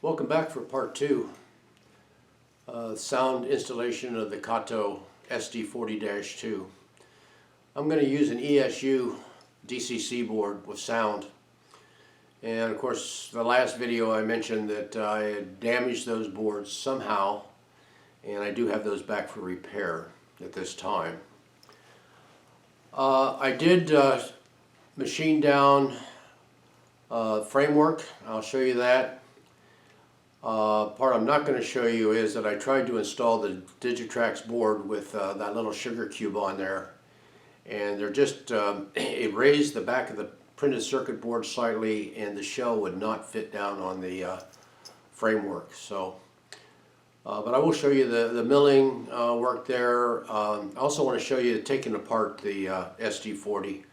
Welcome back for part 2. Sound installation of the Kato SD40-2. I'm going to use an ESU DCC board with sound. And of course, the last video I mentioned that I had damaged those boards somehow, and I do have those back for repair at this time. I did machine down framework. I'll show you that. Part I'm not going to show you is that I tried to install the Digitrax board with that little sugar cube on there, and they're just it raised the back of the printed circuit board slightly, and the shell would not fit down on the framework. So, but I will show you the milling work there. I also want to show you taking apart the SD40.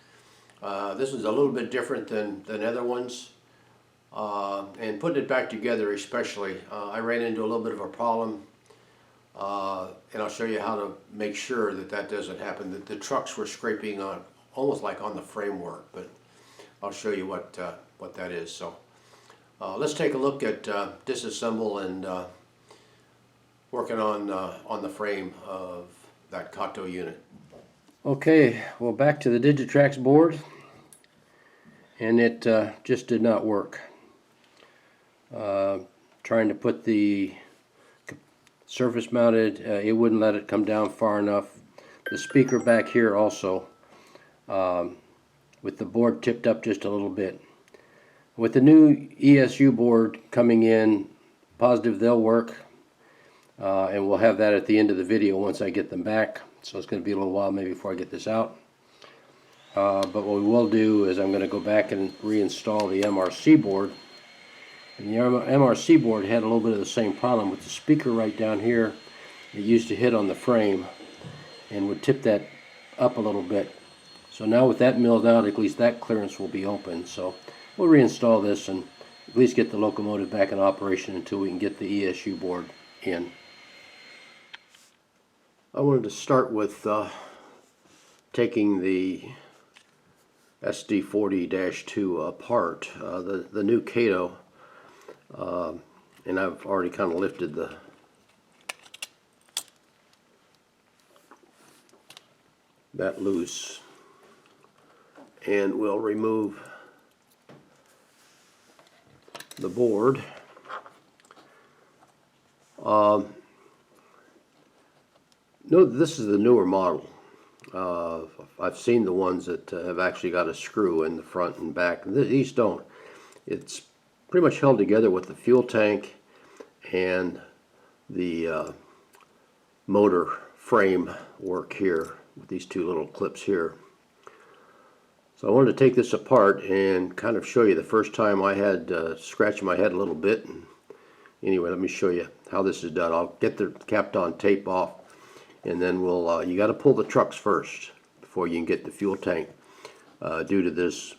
This is a little bit different than other ones. And putting it back together especially, I ran into a little bit of a problem, and I'll show you how to make sure that that doesn't happen. The trucks were scraping on, almost like on the framework, but I'll show you what that is. So let's take a look at disassemble and working on the frame of that Kato unit. Okay, well, back to the Digitrax board, and it just did not work. Trying to put the surface mounted, it wouldn't let it come down far enough. The speaker back here also, with the board tipped up just a little bit. With the new ESU board coming in, positive they'll work, and we'll have that at the end of the video once I get them back. So it's going to be a little while maybe before I get this out. But what we will do is I'm going to go back and reinstall the MRC board. And the MRC board had a little bit of the same problem with the speaker right down here. It used to hit on the frame and would tip that up a little bit. So now with that milled out, at least that clearance will be open. So we'll reinstall this and at least get the locomotive back in operation until we can get the ESU board in. I wanted to start with taking the SD40-2 apart, the new Kato. And I've already kind of lifted that loose, and we'll remove the board. No, this is the newer model. I've seen the ones that have actually got a screw in the front and back. These don't. It's pretty much held together with the fuel tank and the motor frame work here with these two little clips here. So I wanted to take this apart and kind of show you. The first time I had scratched my head a little bit. And anyway, let me show you how this is done. I'll get the Kapton tape off, and then we'll you got to pull the trucks first before you can get the fuel tank due to this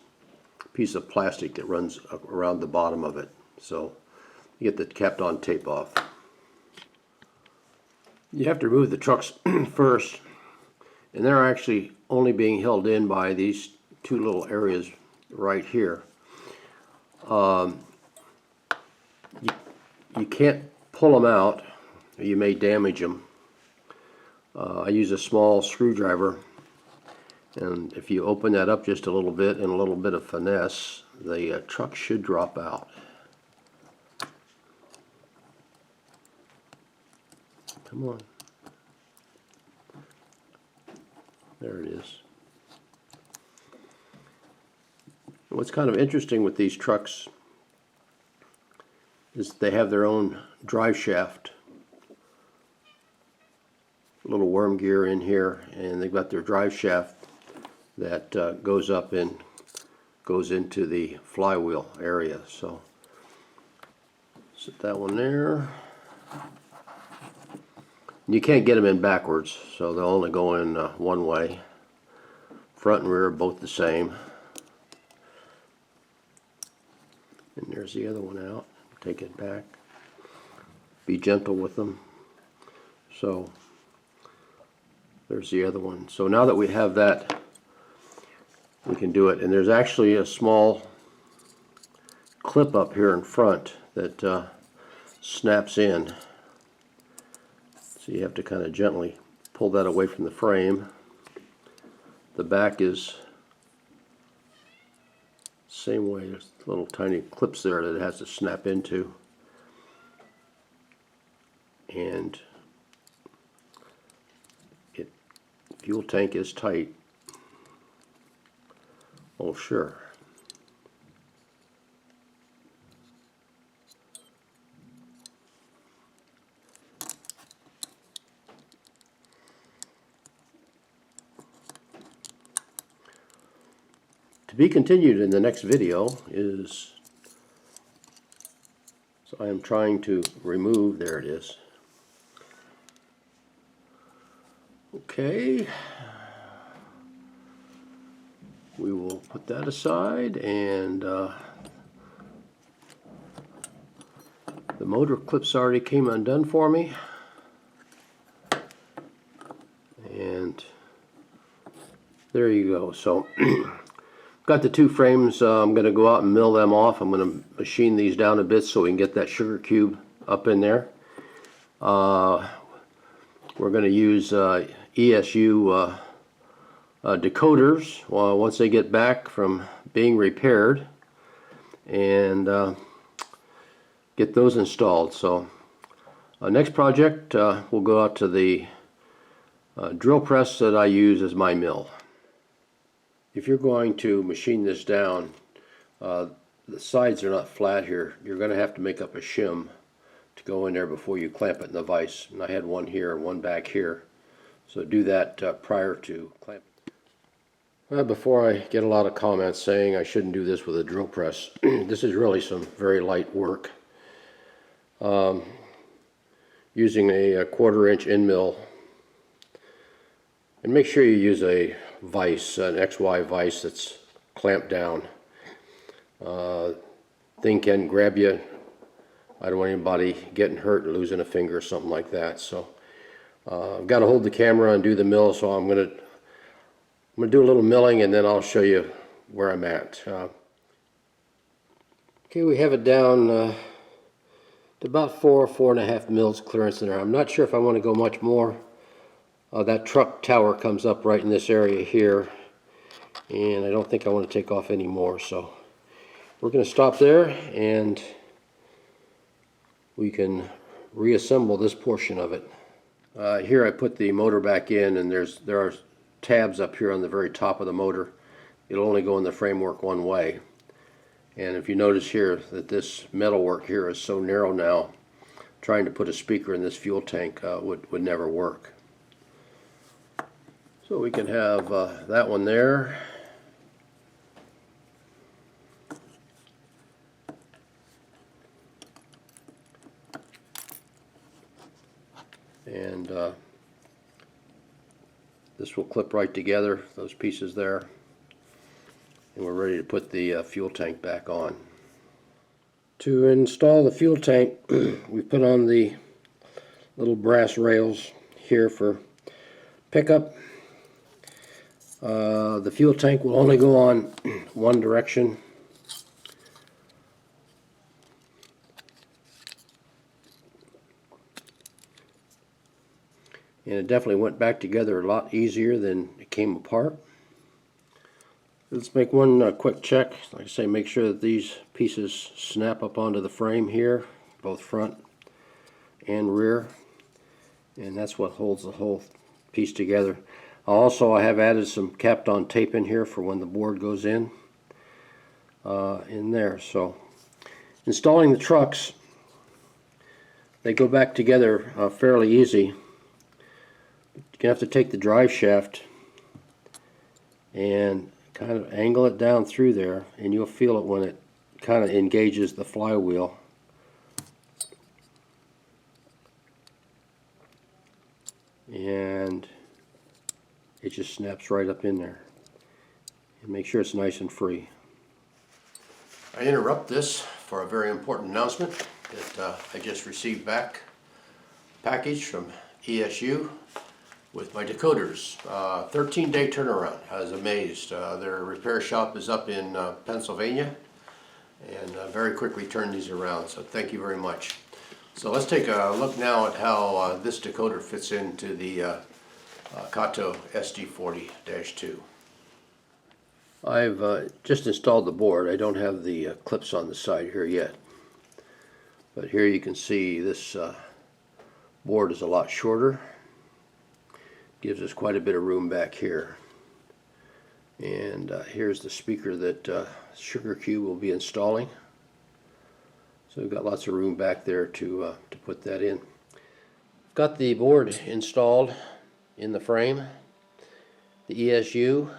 piece of plastic that runs around the bottom of it. So you get the Kapton tape off. You have to remove the trucks first, and they're actually only being held in by these two little areas right here. You can't pull them out, or you may damage them. I use a small screwdriver, and if you open that up just a little bit and a little bit of finesse, the truck should drop out. Come on. There it is. What's kind of interesting with these trucks is they have their own drive shaft. A little worm gear in here, and they've got their drive shaft that goes up and goes into the flywheel area. So set that one there. You can't get them in backwards, so they'll only go in one way. Front and rear are both the same. And there's the other one out. Take it back. Be gentle with them. So there's the other one. So now that we have that, we can do it. And there's actually a small clip up here in front that snaps in. So you have to kind of gently pull that away from the frame. The back is same way. There's little tiny clips there that it has to snap into. And fuel tank is tight. Oh sure. To be continued in the next video is, so I am trying to remove, there it is. Okay, we will put that aside, and the motor clips already came undone for me, and there you go. So got the two frames. I'm going to go out and mill them off. I'm going to machine these down a bit so we can get that sugar cube up in there. We're going to use ESU decoders once they get back from being repaired, and get those installed. So next project, we'll go out to the drill press that I use as my mill. If you're going to machine this down, the sides are not flat here. You're going to have to make up a shim to go in there before you clamp it in the vise. And I had one here and one back here. So do that prior to clamping. Well, before I get a lot of comments saying I shouldn't do this with a drill press, this is really some very light work. Using a 1/4 inch end mill, and make sure you use a vise, an XY vise that's clamped down. Thing can grab you. I don't want anybody getting hurt or losing a finger or something like that. So I've got to hold the camera and do the mill, so I'm going to do a little milling, and then I'll show you where I'm at. Okay, we have it down to about 4.5 mils clearance in there. I'm not sure if I want to go much more. That truck tower comes up right in this area here, and I don't think I want to take off any more, so we're going to stop there, and we can reassemble this portion of it. Here I put the motor back in, and there are tabs up here on the very top of the motor. It'll only go in the framework one way, and if you notice here that this metal work here is so narrow now, trying to put a speaker in this fuel tank would never work. So we can have that one there. And this will clip right together, those pieces there. And we're ready to put the fuel tank back on. To install the fuel tank, we put on the little brass rails here for pickup. The fuel tank will only go on one direction. And it definitely went back together a lot easier than it came apart. Let's make one quick check. Like I say, make sure that these pieces snap up onto the frame here, both front and rear. And that's what holds the whole piece together. Also, I have added some capped on tape in here for when the board goes in there. So installing the trucks, they go back together fairly easy. You're going to have to take the drive shaft and kind of angle it down through there, and you'll feel it when it kind of engages the flywheel. And it just snaps right up in there. And make sure it's nice and free. I interrupt this for a very important announcement that I just received back a package from ESU with my decoders. 13-day turnaround. I was amazed. Their repair shop is up in Pennsylvania, and very quickly turned these around, so thank you very much. So let's take a look now at how this decoder fits into the Kato SD40-2. I've just installed the board. I don't have the clips on the side here yet. But here you can see this board is a lot shorter. Gives us quite a bit of room back here. And here's the speaker that Sugar Cube will be installing. So we've got lots of room back there to put that in. Got the board installed in the frame, the ESU,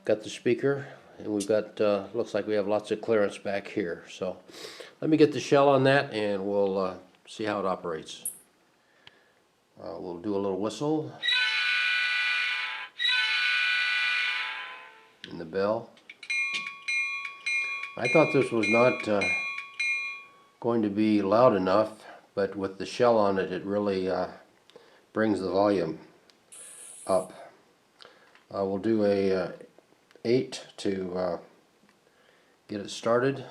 got the speaker, and we've got, looks like we have lots of clearance back here. So let me get the shell on that and we'll see how it operates. We'll do a little whistle and the bell. I thought this was not going to be loud enough, but with the shell on it, it really brings the volume up. We'll do a 8 to get it started.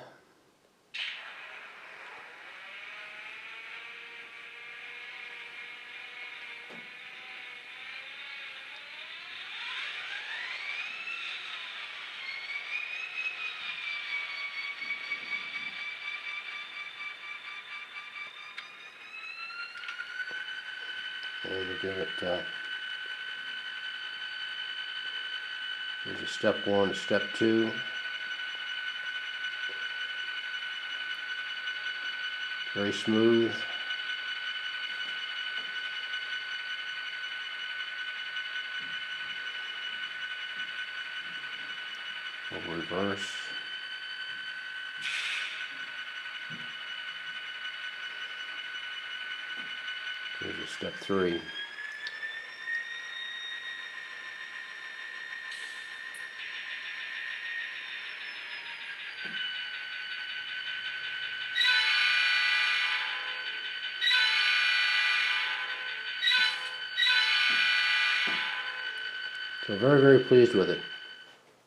And we'll give it, there's a step 1, a step 2. Very smooth. We'll reverse. Here's a step 3. So very pleased with it.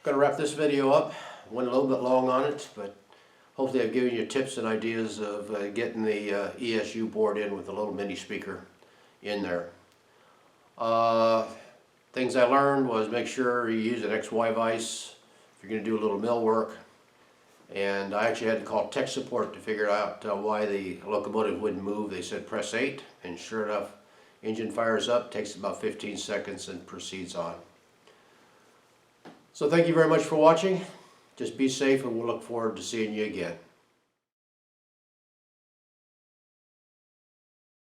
Gonna wrap this video up. Went a little bit long on it, but hopefully I've given you tips and ideas of getting the ESU board in with a little mini speaker in there. Things I learned was make sure you use an XY vise if you're going to do a little mill work. And I actually had to call tech support to figure out why the locomotive wouldn't move. They said press 8, and sure enough, engine fires up, takes about 15 seconds and proceeds on. So thank you very much for watching. Just be safe and we'll look forward to seeing you again.